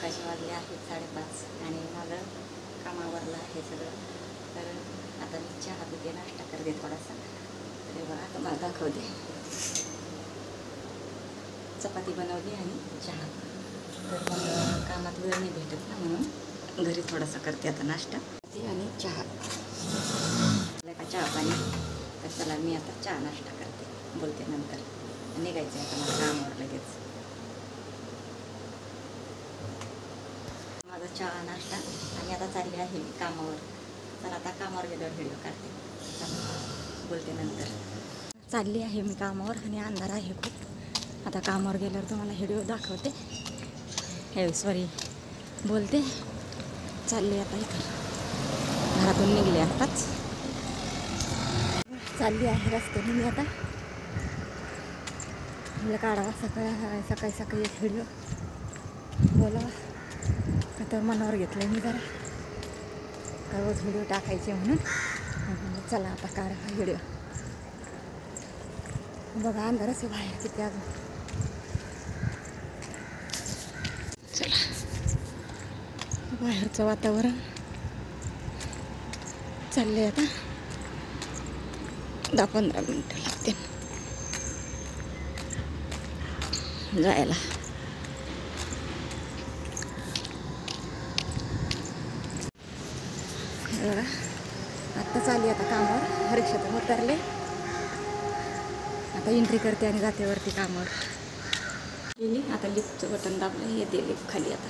सकाळचे वाजले आहेत 5:30 आणि माझं कामावरलं आहे सगळं. तर आता मी चहा पिते, नाश्ता करते थोडासा. तर बघा तुम्हाला दाखवते. चपाती बनवली आणि चहा. तर मग कामात वेळ नाही भेटत ना, म्हणून घरी थोडासा करते आता नाश्ता आणि चहा. का चहा पाणी. तर चला मी आता चहा नाश्ता करते, बोलते नंतर. निघायचं आता मला कामावर लगेच. माझा चहा नाश्ता आणि आता चालले आहे मी कामावर. तर आता कामावर गेल्यावर व्हिडिओ काढते, बोलते नंतर. चालली आहे मी कामावर आणि अंधार आहे खूप. आता कामावर गेल्यावर तुम्हाला व्हिडिओ दाखवते. हे सॉरी बोलते. चालली आता इथं घरातून निघले आताच. चालली आहे रस्त्याने मी आता. मला काढावा सकाळी सकाळी एक व्हिडिओ बोलावा. आता मनावर घेतलं आहे मी जरा का रोज व्हिडिओ टाकायचे म्हणून. चला आता काढा व्हिडिओ. बघा अंधारच आहे बाहेर किती अजून. चला बाहेरचं वातावरण चालले आता. 10-15 मिनटं लागतील जायला. बघा आत्ताच आली आता कामावर. रिक्षातून उतरले. आता एंट्री करते आणि जाते वरती कामावर. गेली आता लिफ्टचं बटन दाबलं, येते लिफ्ट खाली आता.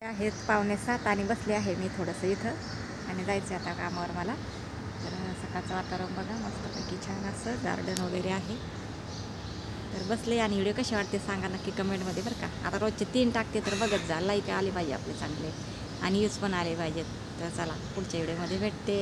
आहेत 6:45 आणि बसले आहे मी थोडंसं इथं आणि जायचं आता कामावर मला. तर सकाळचं वातावरण बघा मस्तपैकी छान असं गार्डन वगैरे आहे. तर बसले आणि व्हिडिओ कसे वाटते सांगा नक्की कमेंटमध्ये बरं का. आता रोजचे 3 टाकते तर बघत जा. लाईक आले पाहिजे आपले चांगले आणि व्ह्यूज पण आले पाहिजेत. तर चला पुढच्या व्हिडिओमध्ये भेटते.